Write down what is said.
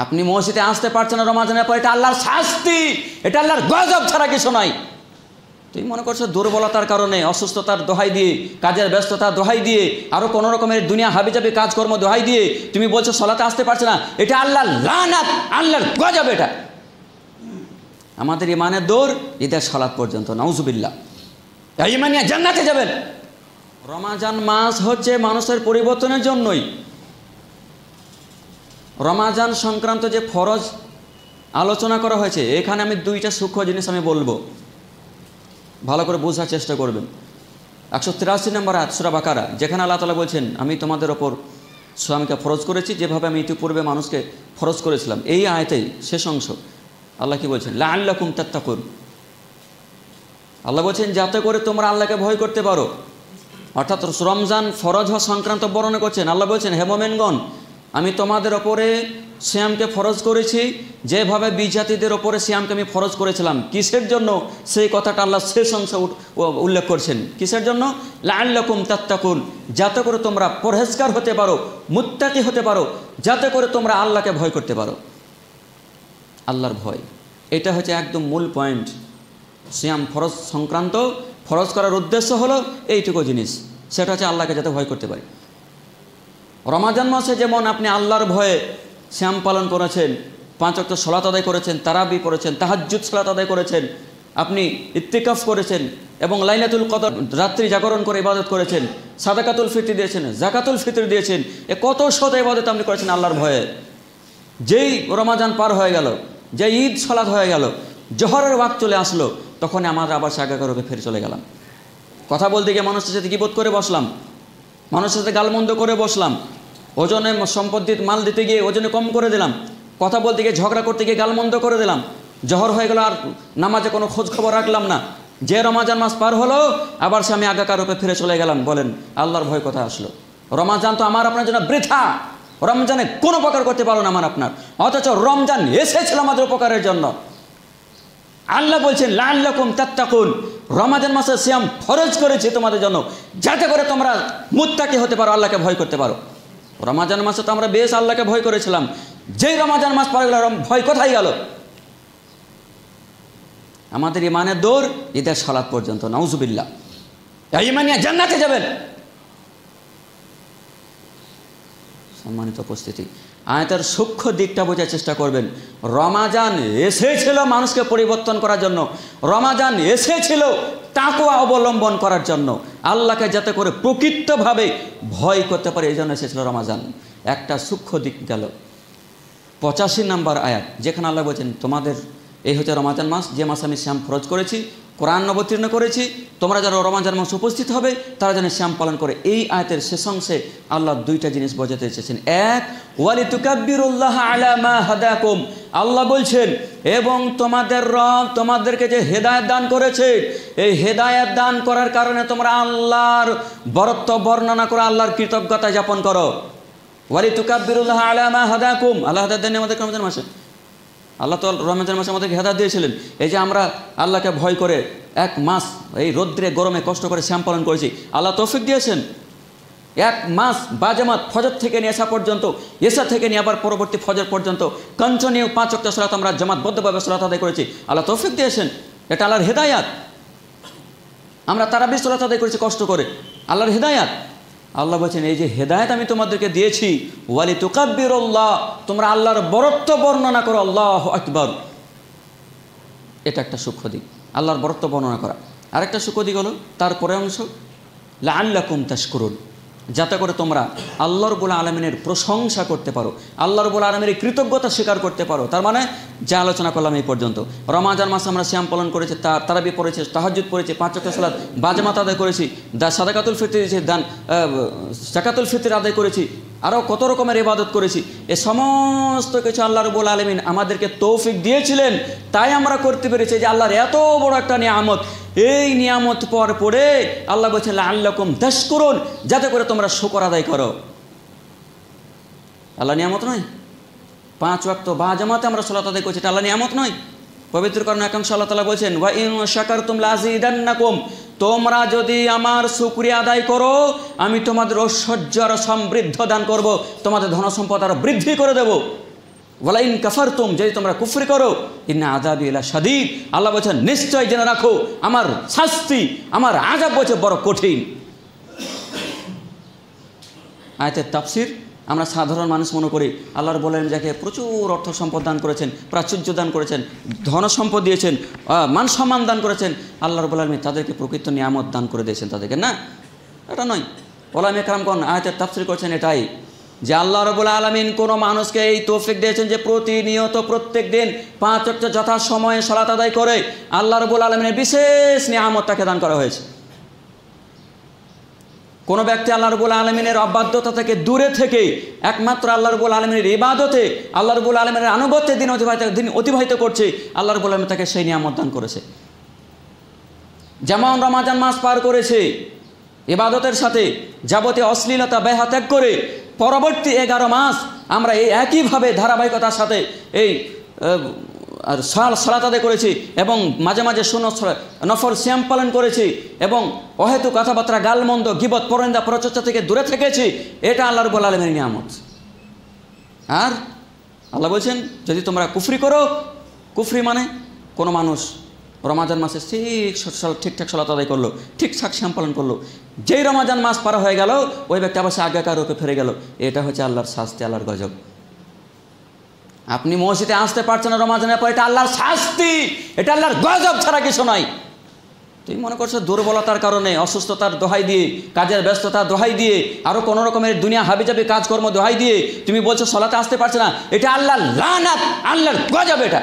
আপনি মসজিদে আসতে পারছেন না রমজানের পর, এটা আল্লাহর শাস্তি, এটা আল্লাহর গজব ছাড়া কিছু নয়। তুমি মনে করছো দুর্বলতার কারণে, অসুস্থতার দোহাই দিয়ে, কাজের ব্যস্ততার দোহাই দিয়ে, আরও কোনো রকমের দুনিয়া হাবিজাবি কাজকর্ম দোহাই দিয়ে তুমি বলছো সলাতে আসতে পারছে না, এটা আল্লাহর লানাত, আল্লাহর গজব। এটা আমাদের ইমানের দৌড় ঈদের সলাত পর্যন্ত, নাউজুবিল্লাহ। ইমান নিয়ে জান্নাতে যাবেন। রমাজান মাস হচ্ছে মানুষের পরিবর্তনের জন্যই। রমাজান সংক্রান্ত যে ফরজ আলোচনা করা হয়েছে, এখানে আমি দুইটা সূক্ষ্ম জিনিস আমি বলবো, ভালো করে বোঝার চেষ্টা করবেন। 183 নম্বর আয়াত সূরা বাকারা, যেখানে আল্লাহ তাআলা বলছেন আমি তোমাদের ওপর সিয়ামকে ফরজ করেছি যেভাবে আমি ইতিপূর্বে মানুষকে ফরজ করেছিলাম। এই আয়াতেই শেষ অংশ আল্লাহ কি বলছেন, লাআল্লাকুম তাত্তাকুন। আল্লাহ বলছেন যাতে করে তোমরা আল্লাহকে ভয় করতে পারো। অর্থাৎ রমজান ফরজ হওয়া সংক্রান্ত বর্ণনা করছেন। আল্লাহ বলছেন হে মুমিনগণ, আমি তোমাদের ওপরে সিয়ামকে ফরজ করেছি যেভাবে বিজাতিদের ওপরে সিয়ামকে আমি ফরজ করেছিলাম। কিসের জন্য সেই কথাটা আল্লাহ শেষ অংশ উল্লেখ করছেন। কিসের জন্য? লাআল্লাকুম তাত্তাকুন, যাতে করে তোমরা পরহেজগার হতে পারো, মুত্তাকি হতে পারো, যাতে করে তোমরা আল্লাহকে ভয় করতে পারো। আল্লাহর ভয়, এটা হচ্ছে একদম মূল পয়েন্ট। সিয়াম ফরজ সংক্রান্ত ফরজ করার উদ্দেশ্য হলো এইটুকু জিনিস, সেটা হচ্ছে আল্লাহকে যাতে ভয় করতে পারি। রমাজান মাসে যেমন আপনি আল্লাহর ভয়ে সিয়াম পালন করেছেন, 5 ওয়াক্ত সালাত আদায় করেছেন, তারাবি পড়েছেন, তাহাজ্জুদ সালাত আদায় করেছেন, আপনি ইত্তিকাফ করেছেন এবং লাইলাতুল কদর রাত্রি জাগরণ করে ইবাদত করেছেন, সাদাকাতুল ফিতর দিয়েছেন, জাকাতুল ফিতর দিয়েছেন, এ কত শত ইবাদত আপনি করেছেন আল্লাহর ভয়ে। যেই রমাজান পার হয়ে গেল, যে ঈদ সালাত হয়ে গেল, জোহরের ওয়াক্ত চলে আসলো, তখন আমরা আবার সাগাগারকে ফিরে চলে গেলাম। কথা বলতে গিয়ে মানুষের সাথে গীবত করে বসলাম, মানুষের সাথে গালমন্দ করে বসলাম, ওজনে সম্পত্তির মাল দিতে গিয়ে ওজনে কম করে দিলাম, কথা বলতে গিয়ে ঝগড়া করতে গিয়ে গালমন্দ করে দিলাম, জহর হয়ে গেল আর নামাজে কোনো খোঁজ খবর রাখলাম না। যে রমাজান মাস পার হলো আবার সে আমি আগাকার রূপে ফিরে চলে গেলাম। বলেন আল্লাহর ভয় কথা আসলো? রমাজান তো আমার আপনার জন্য বৃথা, রমজানে কোনো উপকার করতে পারো না আমার আপনার, অথচ রমজান এসেছিল আমাদের উপকারের জন্য। আল্লাহ বলছেন লাআল্লাকুম তাত্তাকুন, রমাজান মাসে সিয়াম ফরজ করেছি তোমাদের জন্য যাতে করে তোমরা মুত্তাকি হতে পারো, আল্লাহকে ভয় করতে পারো। রমাজান মাসে তো আমরা বেশ আল্লাহকে ভয় করেছিলাম, যেই রমাজান মাস পরে গেল ভয় কোথায় গেল? আমাদের ইমানের দৌড় ঈদের সালাত পর্যন্ত, নাউজুবিল্লাহ। ঈমান নিয়ে জান্নাতে যাবেন। সম্মানিত উপস্থিতি, আয়াতের সূক্ষ্ম দিকটা বোঝার চেষ্টা করবেন। রমাজান এসেছিল মানুষকে পরিবর্তন করার জন্য, রমাজান এসেছিল তাকওয়া অবলম্বন করার জন্য, আল্লাহকে যাতে করে প্রকৃতভাবে ভয় করতে পারে, এই জন্য এসেছিল রমাজান। একটা সূক্ষ্ম দিক গেল। 85 নম্বর আয়াত, যেখানে আল্লাহ বলছেন তোমাদের এই হচ্ছে রমাজান মাস, যে মাসে আমি শ্যাম ফরজ করেছি, কোরআন অবতীর্ণ করেছি, তোমরা যারা রমাজান মাস উপস্থিত হবে তারা যেন শ্যাম পালন করে। এই আয়াতের শেষ অংশে আল্লাহ দুইটা জিনিস বোঝাতে এসেছেন। এক, ওয়ালিতুকাব্বিরুল্লাহ আলা মা হাদাকুম, আল্লাহ বলছেন এবং তোমাদের রব তোমাদেরকে যে হেদায়েত দান করেছে, এই হেদায়েত দান করার কারণে তোমরা আল্লাহর বরত্ব বর্ণনা করো, আল্লাহর কৃতজ্ঞতা যাপন করো। ওয়ালিতুকাব্বিরুল্লাহ আলা মা হাদাকুম, আল্লাহ হেদায়েত দেন আমাদের রমজান মাসে। আল্লাহ তো রমজান মাসে আমাদেরকে হেদায়েত দিয়েছিলেন। এই যে আমরা আল্লাহকে ভয় করে 1 মাস এই রৌদ্রে গরমে কষ্ট করে শ্যাম পালন করেছি, আল্লাহ তৌফিক দিয়েছেন। 1 মাস বাজামাত ফজর থেকে নিয়ে আসা পর্যন্ত, এসা থেকে নিয়ে আবার পরবর্তী ফজর পর্যন্ত কন্টিনিউ 5 ওয়াক্ত সালাত আমরা জামাতবদ্ধভাবে সালাত আদায় করেছি, আল্লাহ তৌফিক দিয়েছেন। এটা আল্লাহর হেদায়াত। আমরা তারাবি সালাত আদায় করেছি কষ্ট করে, আল্লাহর হেদায়াত। আল্লাহ বলছেন এই যে হেদায়েত আমি তোমাদেরকে দিয়েছি, ওয়ালিতুকাব্বিরুল্লাহ, তোমরা আল্লাহর বরত্ব বর্ণনা করো, আল্লাহু আকবার। এটা একটা সূক্ষ্ম দিক, আল্লাহর বরত্ব বর্ণনা করা। আরেকটা সূক্ষ্ম দিক হলো তার পরের অংশ, লাআল্লাকুম তাশকুরুন, যাতে করে তোমরা আল্লাহ রাব্বুল আলামিনের প্রশংসা করতে পারো, আল্লাহ রাব্বুল আলামিনের কৃতজ্ঞতা স্বীকার করতে পারো। তার মানে যা আলোচনা করলাম এই পর্যন্ত, রমাজান মাসে আমরা সিয়াম পালন করেছি, তারাবি পড়েছি, তাহাজ্জুদ পড়েছি, 5 ওয়াক্ত সালাত বাজামাত আদায় করেছি, সাদাকাতুল ফিতর দিয়েছি, জাকাতুল ফিতর আদায় করেছি, আরও কত রকমের ইবাদত করেছি। এ সমস্ত কিছু আল্লাহ রাব্বুল আলামিন আমাদেরকে তৌফিক দিয়েছিলেন, তাই আমরা করতে পেরেছি। যে আল্লাহর এত বড় একটা নিয়ামত, এই নিয়ামত পরে আল্লাহ বলছেন লাআল্লাকুম তাশকুরুন, যাতে করে তোমরা শুকর আদায় করো। আল্লাহ নিয়ামত নয়? 5 ওয়াক্ত বাজামাতে আমরা সালাত আদায় করছি, এটা আল্লাহ নিয়ামত নয়? পবিত্র কোরআনে একাংশ আল্লাহ তাআলা বলছেন ওয়া ইন শাকারতুম লাযিদান্নাকুম, তোমরা যদি আমার শুকরিয়া আদায় করো আমি তোমাদের ঐশ্বর্য আর সমৃদ্ধ দান করব, তোমাদের ধন সম্পদ আরো বৃদ্ধি করে দেব। ওয়ালাইন কাফারতুম, যদি তোমরা কুফরি করো, ইন্না আযাবি লাশাদীদ, আল্লাহ বলছেন নিশ্চয় জেনে রাখো আমার শাস্তি, আমার আযাব বলছে বড় কঠিন। আয়াতের তাফসীর আমরা সাধারণ মানুষ মনে করি আল্লাহর বলেন যাকে প্রচুর অর্থ সম্পদ দান করেছেন, প্রাচুর্য দান করেছেন, ধন সম্পদ দিয়েছেন, মান সম্মান দান করেছেন, আল্লাহর বলেন তাদেরকে প্রকৃত নিয়ামত দান করে দিয়েছেন তাদেরকে, না, এটা নয়। ওলামা কেরামগণ আয়াতের তাফসীর করেছেন এটাই যে আল্লাহ রাব্বুল আলামিন কোনো মানুষকে এই তৌফিক দিয়েছেন যে প্রতিনিয়ত প্রত্যেক দিন 5 ওয়াক্ত যথাসময়ে সালাত আদায় করে, আল্লাহ রাব্বুল আলামিনের বিশেষ নিয়ামত তাকে দান করা হয়েছে। কোনো ব্যক্তি আল্লাহ রাব্বুল আলামিনের অবাধ্যতা থেকে দূরে থেকে একমাত্র আল্লাহ রাব্বুল আলামিনের ইবাদতে, আল্লাহ রাব্বুল আলামিনের আনুগত্যে দিন অতিবাহিত করছে, আল্লাহ রাব্বুল আলামিন তাকে সেই নিয়ামত দান করেছে। যেমন রমাজান মাস পার করেছে ইবাদতের সাথে, যাবতীয় অশ্লীলতা বেহা ত্যাগ করে, পরবর্তী 11 মাস আমরা এই একইভাবে ধারাবাহিকতার সাথে এই আর সালাত আদায় করেছি এবং মাঝে মাঝে নফল সিয়াম পালন করেছি এবং অহেতু কথাবার্তা, গালমন্দ, গীবত, পরনিন্দা, পরচর্চা থেকে দূরে থেকেছি। এটা আল্লাহ রাব্বুল আলামিনের নিয়ামত। আর আল্লাহ বলছেন যদি তোমরা কুফরি করো, কুফরি মানে কোনো মানুষ রমাজান মাসে ঠিকঠাক সালাত আদায় করলো, ঠিকঠাক সিয়াম পালন করলো, যেই রমাজান মাস পার হয়ে গেল ওই ব্যক্তি আবার সে আগেকার রূপে ফিরে গেল। এটা হচ্ছে আল্লাহর শাস্তি, আল্লাহর গজব। আপনি মসজিদে আসতে পারছেন না রমাজানের পর, এটা আল্লাহর শাস্তি, এটা আল্লাহর গজব ছাড়া কিছু নয়। তুমি মনে করছো দুর্বলতার কারণে, অসুস্থতার দোহাই দিয়ে, কাজের ব্যস্ততার দোহাই দিয়ে, আরও কোনো রকমের দুনিয়া হাবিজাবি কাজকর্ম দোহাই দিয়ে তুমি বলছো সালাতে আসতে পারছে না, এটা আল্লাহর লানাত, আল্লাহর গজব এটা।